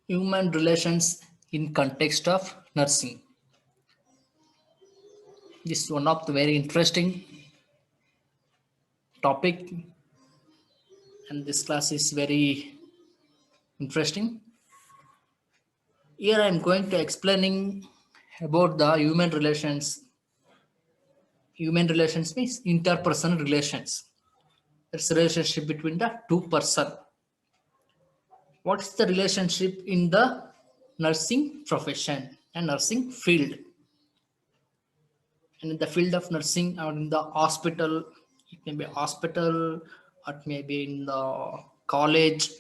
Human relations in context of nursing. This is one of the very interesting topic, and this class is very interesting. Here I am going to explaining about the human relations. Human relations means interpersonal relations. It's a relationship between the two person. What's the relationship in the nursing profession and nursing field? And in the field of nursing or in the hospital, it may be hospital, or it may be in the college.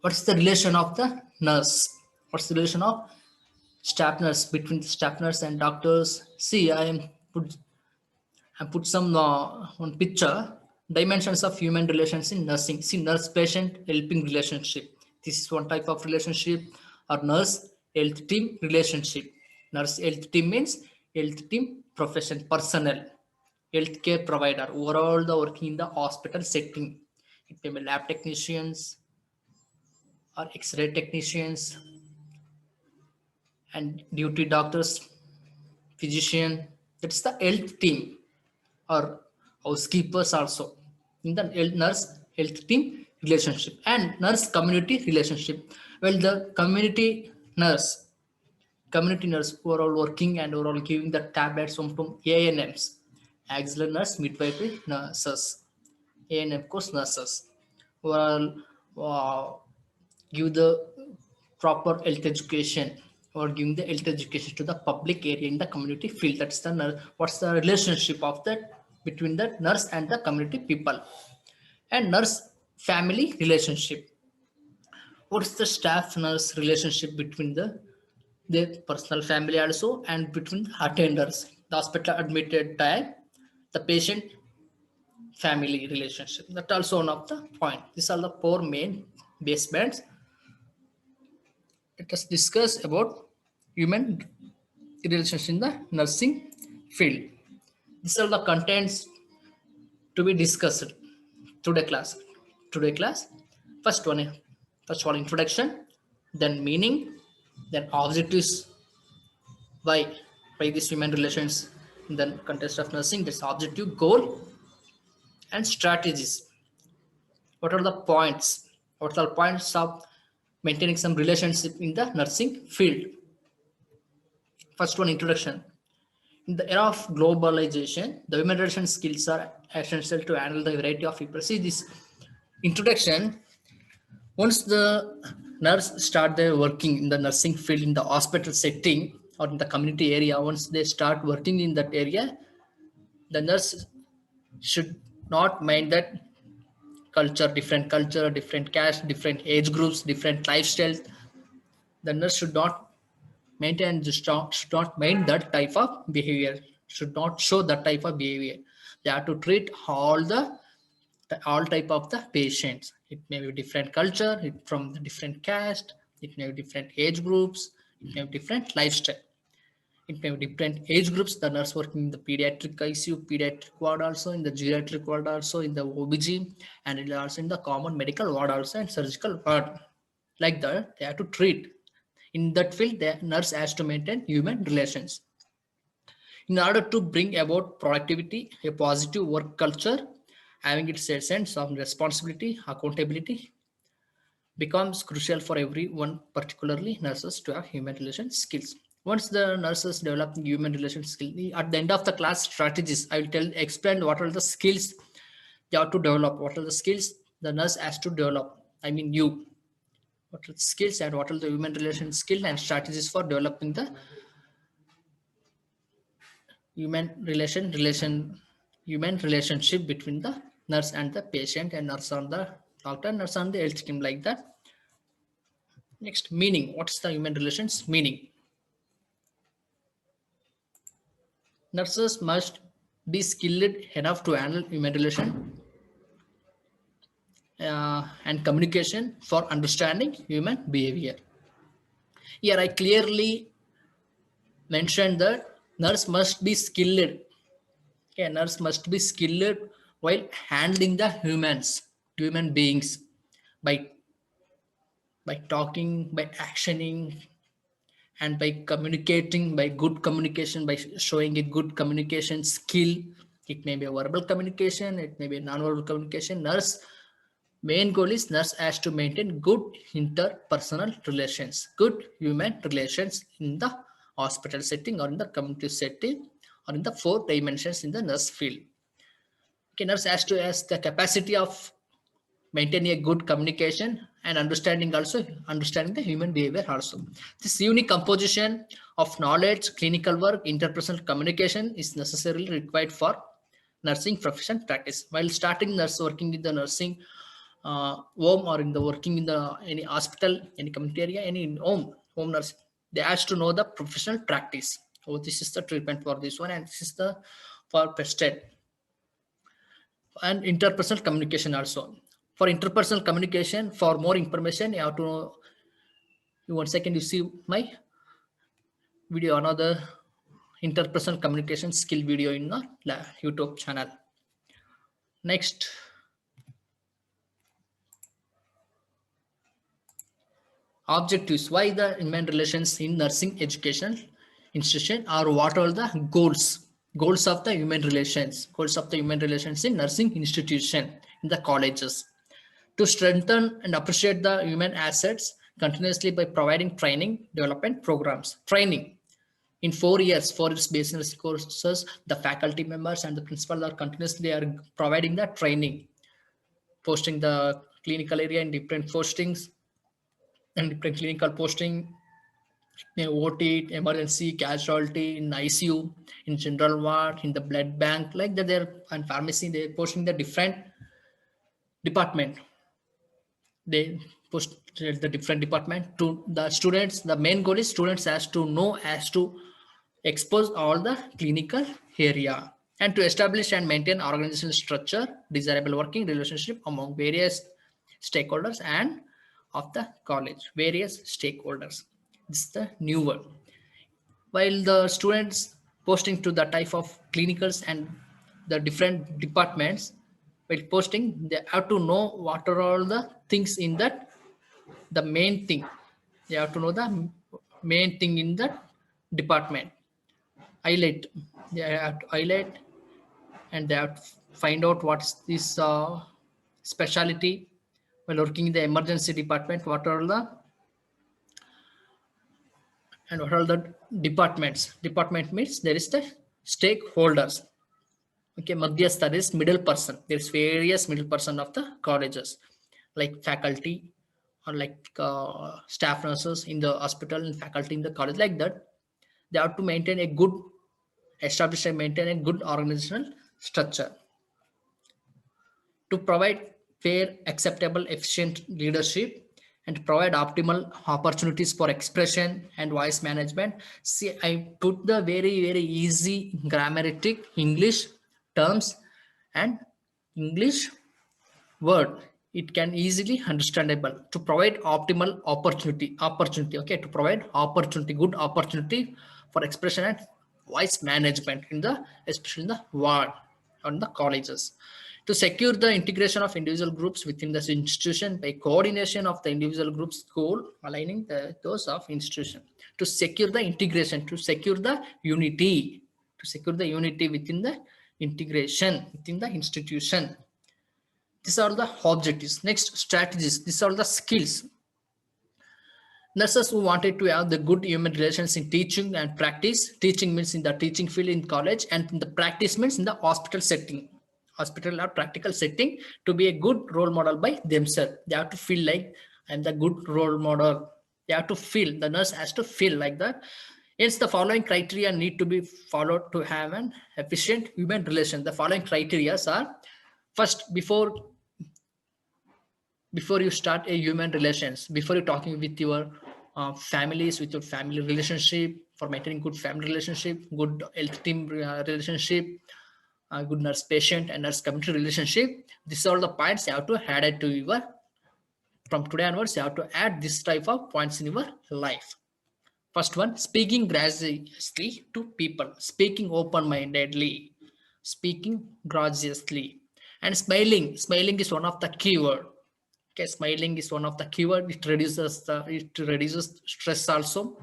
What's the relation of the nurse? What's the relation of staff nurse between the staff nurse and doctors? See, I put some one picture dimensions of human relations in nursing. See, nurse patient helping relationship. This is one type of relationship. Or nurse health team relationship. Nurse health team means health team profession personnel, healthcare provider overall the working in the hospital setting. It may be lab technicians or X-ray technicians and duty doctors, physician. That's the health team or housekeepers also in the nurse health team relationship and nurse community relationship. Well, the community nurse who are all working and who are all giving the tablets from ANMs, auxiliary nurse midwifery nurses, ANM course nurses who are give the proper health education or giving the health education to the public area in the community field. That's the nurse. What's the relationship of that between the nurse and the community people? And nurse family relationship. What's the staff nurse relationship between the personal family also and between the attenders, the hospital admitted time, the patient family relationship. That's also one of the point. These are the four main basements. Let us discuss about human relations in the nursing field. These are the contents to be discussed today class. Today class, first one, first of all introduction, then meaning, then objectives, why these human relations in the context of nursing, this objective, goal, and strategies. What are the points? What are the points of maintaining some relationship in the nursing field? First one, introduction. In the era of globalization, the human relations skills are essential to handle the variety of people. See this introduction. Once the nurse start their working in the nursing field in the hospital setting or in the community area, once they start working in that area, the nurse should not mind that culture, different caste, different age groups, different lifestyles. The nurse should not maintain should not mind that type of behavior, should not show that type of behavior. They have to treat all type of the patients. It may be different culture, from the different caste, it may be different age groups, it may be different lifestyle. It may be different age groups. The nurse working in the pediatric ICU, pediatric ward also, in the geriatric ward also, in the OBG, and also in the common medical ward also, and surgical ward. Like that, they have to treat. In that field, the nurse has to maintain human relations. In order to bring about productivity, a positive work culture, having its a sense of responsibility, accountability, becomes crucial for everyone, particularly nurses, to have human relation skills. Once the nurses develop human relation skills, at the end of the class strategies, I will explain what are the skills they have to develop, what are the skills the nurse has to develop. I mean you. What are the skills and what are the human relation skill and strategies for developing the human relationship between the nurse and the patient and nurse on the doctor, nurse on the health team, like that. Next, meaning. What's the human relations meaning? Nurses must be skilled enough to handle human relation and communication for understanding human behavior. Here I clearly mentioned that nurse must be skilled. Okay, nurse must be skilled while handling the human beings by by talking, by actioning, and by communicating, by good communication, by showing a good communication skill. It may be a verbal communication, it may be a non-verbal communication. Nurse main goal is nurse has to maintain good interpersonal relations, good human relations in the hospital setting or in the community setting or in the four dimensions in the nurse field. Okay, nurse has to has the capacity of maintaining a good communication and understanding, also understanding the human behavior also. This unique composition of knowledge, clinical work, interpersonal communication is necessarily required for nursing profession practice. While starting nurse working in the nursing home or in the working in the any hospital, any community area, any home nurse, they has to know the professional practice. So this is the treatment for this one, and this is the for pested and interpersonal communication also. For interpersonal communication, for more information, you have to know. 1 second, you see my video, another interpersonal communication skill video in the YouTube channel. Next, objectives. Why the human relations in nursing education institution, or what are the goals of the human relations, in nursing institution in the colleges? To strengthen and appreciate the human assets continuously by providing training development programs. Training in 4 years, 4 years business courses, the faculty members and the principal are continuously are providing the training, posting the clinical area in different postings and different clinical posting, OT, emergency, casualty, in ICU, in general ward, in the blood bank, like that. They're and pharmacy, they're posting the different department. They push the different department to the students. The main goal is students has to know, has to expose all the clinical area, and to establish and maintain organizational structure, desirable working relationship among various stakeholders and of the college, various stakeholders. This is the new word. While the students posting to the type of clinicals and the different departments, while posting, they have to know what are all the things in that, the main thing. They have to know the main thing in that department. Highlight. They have to highlight, and they have to find out what's this specialty. While working in the emergency department, what are the and what are the departments? Department means there is the stakeholders. Okay, Madhyastha is middle person. There's various middle person of the colleges, like faculty or like staff nurses in the hospital and faculty in the college, like that. They have to maintain a good, establish and maintain a good organizational structure to provide fair, acceptable, efficient leadership and provide optimal opportunities for expression and voice management. See, I put the very, very easy grammatic English terms and English word. It can easily understandable to provide optimal opportunity. Okay, to provide opportunity, good opportunity for expression and voice management in the, especially in the ward on the colleges. To secure the integration of individual groups within this institution by coordination of the individual groups goal, aligning those of institution. To secure the integration, to secure the unity, within the integration within the institution. These are the objectives. Next, strategies. These are the skills. Nurses who wanted to have the good human relations in teaching and practice. Teaching means in the teaching field in college, and in the practice means in the hospital setting, hospital or practical setting, to be a good role model by themselves. They have to feel like I'm the good role model. They have to feel, the nurse has to feel like that. Hence, the following criteria need to be followed to have an efficient human relation. The following criteria are: first, before you start a human relations, before you talking with your families, with your family relationship, for maintaining good family relationship, good health team relationship, good nurse patient and nurse community relationship, these are the points you have to add it to your, from today onwards you have to add this type of points in your life. First one, speaking graciously to people, speaking open-mindedly, speaking graciously, and smiling is one of the keyword. Okay, smiling is one of the keyword. It reduces stress also.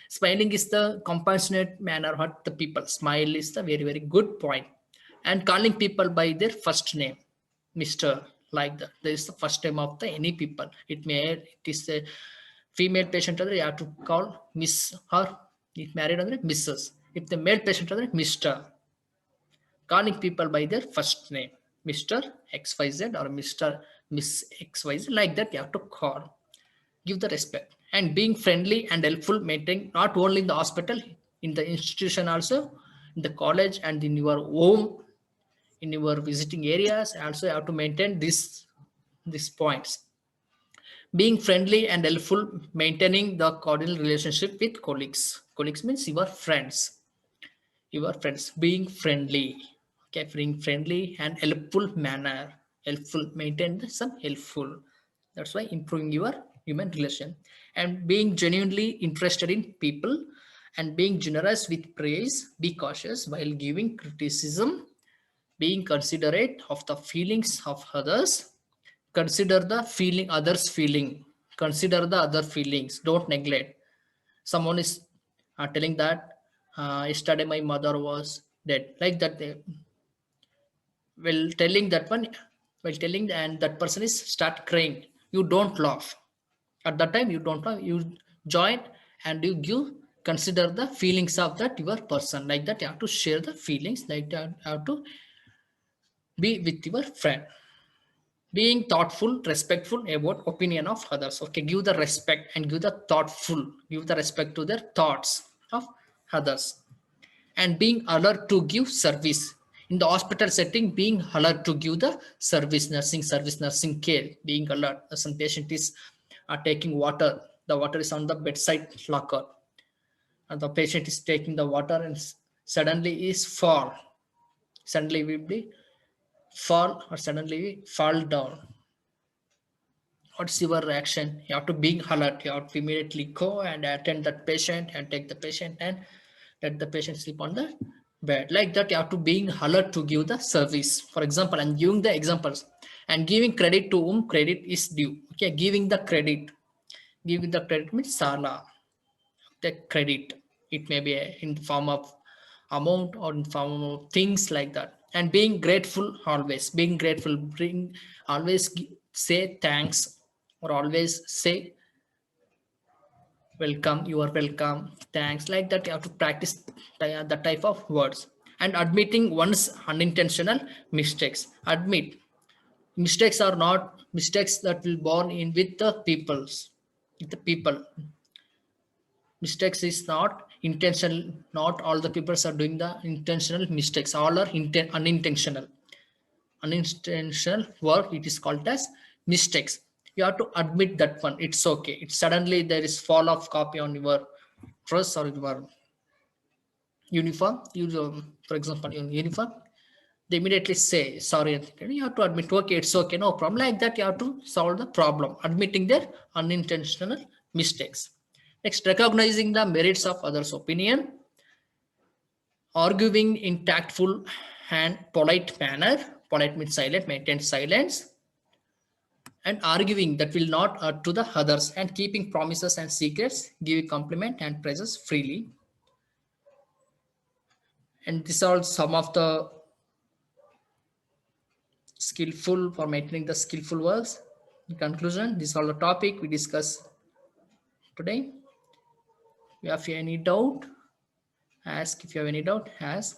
Smiling is the compassionate manner what the people smile is the very very good point. And calling people by their first name, Mr. Like that. There is the first name of the any people. It is a female patient you have to call Miss or if married under Mrs. If the male patient under Mr. Calling people by their first name, Mr. XYZ or Mr. Miss XYZ, like that you have to call. Give the respect. And being friendly and helpful, maintain not only in the hospital, in the institution also, in the college and in your home, in your visiting areas, also you have to maintain these points. Being friendly and helpful, maintaining the cordial relationship with colleagues. Colleagues means your friends being friendly, okay, being friendly and helpful manner, helpful, maintain some helpful. That's why improving your human relation. And being genuinely interested in people and being generous with praise, be cautious while giving criticism, being considerate of the feelings of others, consider the feeling others feeling, consider the other feelings, don't neglect. Someone is telling that yesterday my mother was dead, like that they will telling that one, while telling and that person is start crying, you don't laugh at that time, you don't laugh, you join and you give, consider the feelings of that your person, like that you have to share the feelings, like that you have to be with your friend. Being thoughtful, respectful about opinion of others, okay, give the respect and give the thoughtful, give the respect to their thoughts of others. And being alert to give service in the hospital setting, being alert to give the nursing care, being alert. Some patient is taking water, the water is on the bedside locker, and the patient is taking the water and suddenly is suddenly will be fall or suddenly fall down. What's your reaction? You have to be alert, you have to immediately go and attend that patient and take the patient and let the patient sleep on the bed, like that you have to being alert to give the service. For example, I'm giving the examples. And giving credit to whom credit is due, okay, giving the credit means sala, the credit, it may be in the form of amount or in form of things like that. And being grateful, always being grateful, bring always say thanks or always say welcome, you are welcome, thanks, like that you have to practice the type of words. And admitting one's unintentional mistakes, admit mistakes are not mistakes that will born in with the people. Mistakes is not intentional, not all the people are doing the intentional mistakes, all are unintentional work, it is called as mistakes. You have to admit that one, it's okay, it's suddenly there is fall of copy on your dress or your uniform, for example in uniform, they immediately say sorry, and you have to admit, okay, it's okay, no problem, like that you have to solve the problem, admitting their unintentional mistakes. Next, recognizing the merits of others opinion, arguing in tactful and polite manner, polite means silent, maintain silence, and arguing that will not hurt to the others, and keeping promises and secrets, giving compliment and praises freely. And these are some of the skillful for maintaining the skillful works. In conclusion, this is all the topic we discussed today. If you have any doubt, ask. If you have any doubt, ask.